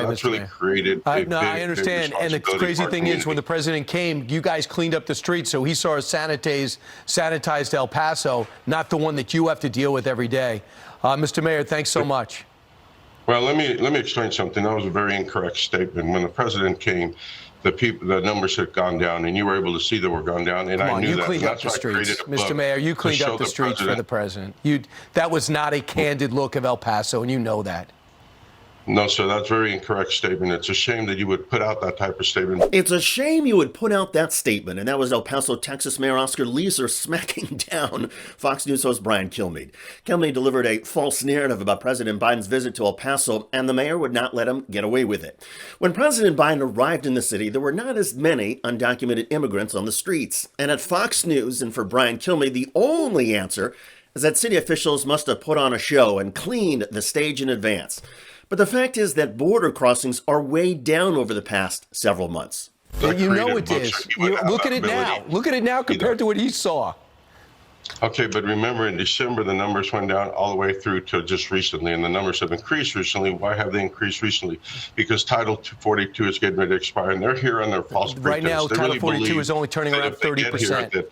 that's really created a big, no, I understand. big And the responsibility crazy for our thing is, when the community. president came, you guys cleaned up the streets, so he saw a sanitized El Paso, not the one that you have to deal with every day. Mr. Mayor, thanks so much. Well, let me explain something. That was a very incorrect statement. When the president came, the numbers had gone down, and you were able to see that were gone down, and Come I on, knew you that. cleaned And up that's the why I streets, created a book Mr. Mayor. You to cleaned show up the the streets for the president. That was not a candid look of El Paso, and you know that. No, sir, that's a very incorrect statement. It's a shame that you would put out that type of statement. It's a shame you would put out that statement, and that was El Paso, Texas Mayor Oscar Leeser smacking down Fox News host Brian Kilmeade. Kilmeade delivered a false narrative about President Biden's visit to El Paso, and the mayor would not let him get away with it. When President Biden arrived in the city, there were not as many undocumented immigrants on the streets. And at Fox News, and for Brian Kilmeade, the only answer is that city officials must have put on a show and cleaned the stage in advance. But the fact is that border crossings are way down over the past several months. You know it is. Look at it now. Look at it now compared to what he saw. Okay, but remember, in December, the numbers went down all the way through to just recently, and the numbers have increased recently. Why have they increased recently? Because Title 42 is getting ready to expire, and they're here on their false pretense. Right now, Title 42 is only turning around 30%.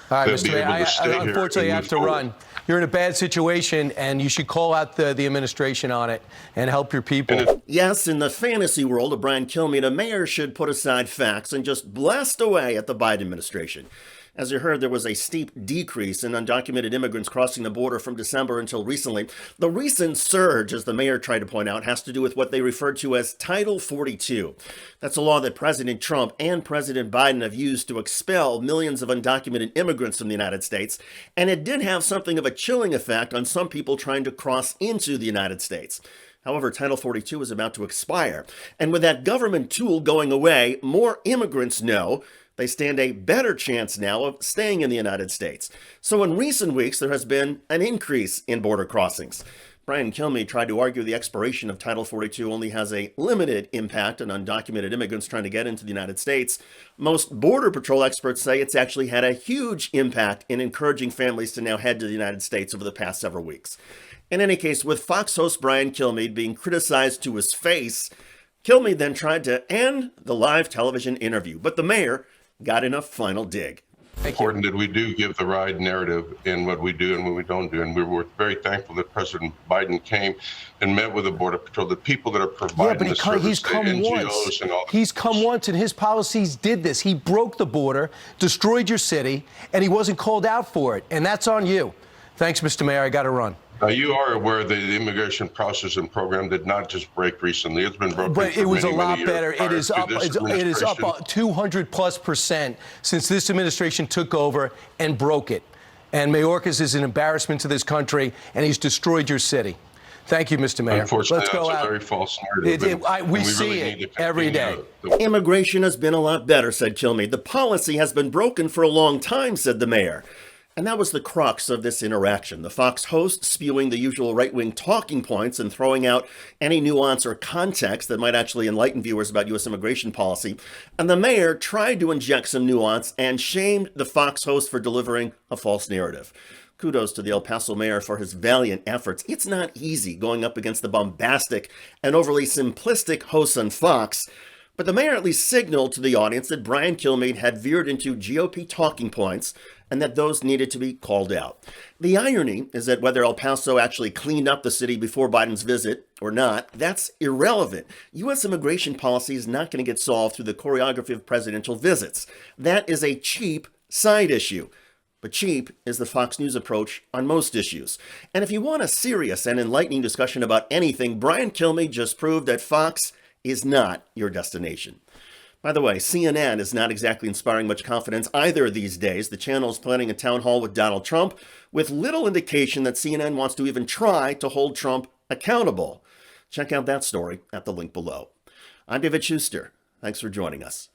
All right, Mr. Mayor, unfortunately, I have to run. You're in a bad situation, and you should call out the administration on it and help your people. Yes, in the fantasy world of Brian Kilmeade, a mayor should put aside facts and just blast away at the Biden administration. As you heard, there was a steep decrease in undocumented immigrants crossing the border from December until recently. The recent surge, as the mayor tried to point out, has to do with what they referred to as Title 42. That's a law that President Trump and President Biden have used to expel millions of undocumented immigrants from the United States, and it did have something of a chilling effect on some people trying to cross into the United States. However, Title 42 is about to expire, and with that government tool going away, more immigrants know they stand a better chance now of staying in the United States. So in recent weeks, there has been an increase in border crossings. Brian Kilmeade tried to argue the expiration of Title 42 only has a limited impact on undocumented immigrants trying to get into the United States. Most Border Patrol experts say it's actually had a huge impact in encouraging families to now head to the United States over the past several weeks. In any case, with Fox host Brian Kilmeade being criticized to his face, Kilmeade then tried to end the live television interview, but the mayor got in a final dig. Important that we do give the right narrative in what we do and what we don't do. And we were very thankful that President Biden came and met with the Border Patrol, the people that are providing the service, he's come the NGOs once. and all that. He's come once, and his policies did this. He broke the border, destroyed your city, and he wasn't called out for it. And that's on you. Thanks, Mr. Mayor. I got to run. You are aware that the immigration process and program did not just break recently. It's been broken but for it was many, a lot many years better. It is up. It is up 200+% since this administration took over and broke it. And Mayorkas is an embarrassment to this country, and he's destroyed your city. Thank you, Mr. Mayor. Unfortunately, Let's go that's out. a very false narrative. We see really it every day. Immigration has been a lot better, said Kilmeade. The policy has been broken for a long time, said the mayor. And that was the crux of this interaction. The Fox host spewing the usual right-wing talking points and throwing out any nuance or context that might actually enlighten viewers about U.S. immigration policy. And the mayor tried to inject some nuance and shamed the Fox host for delivering a false narrative. Kudos to the El Paso mayor for his valiant efforts. It's not easy going up against the bombastic and overly simplistic hosts on Fox, but the mayor at least signaled to the audience that Brian Kilmeade had veered into GOP talking points and that those needed to be called out. The irony is that whether El Paso actually cleaned up the city before Biden's visit or not, that's irrelevant. U.S. immigration policy is not going to get solved through the choreography of presidential visits. That is a cheap side issue. But cheap is the Fox News approach on most issues. And if you want a serious and enlightening discussion about anything, Brian Kilmeade just proved that Fox is not your destination. By the way, CNN is not exactly inspiring much confidence either these days. The channel is planning a town hall with Donald Trump, with little indication that CNN wants to even try to hold Trump accountable. Check out that story at the link below. I'm David Shuster. Thanks for joining us.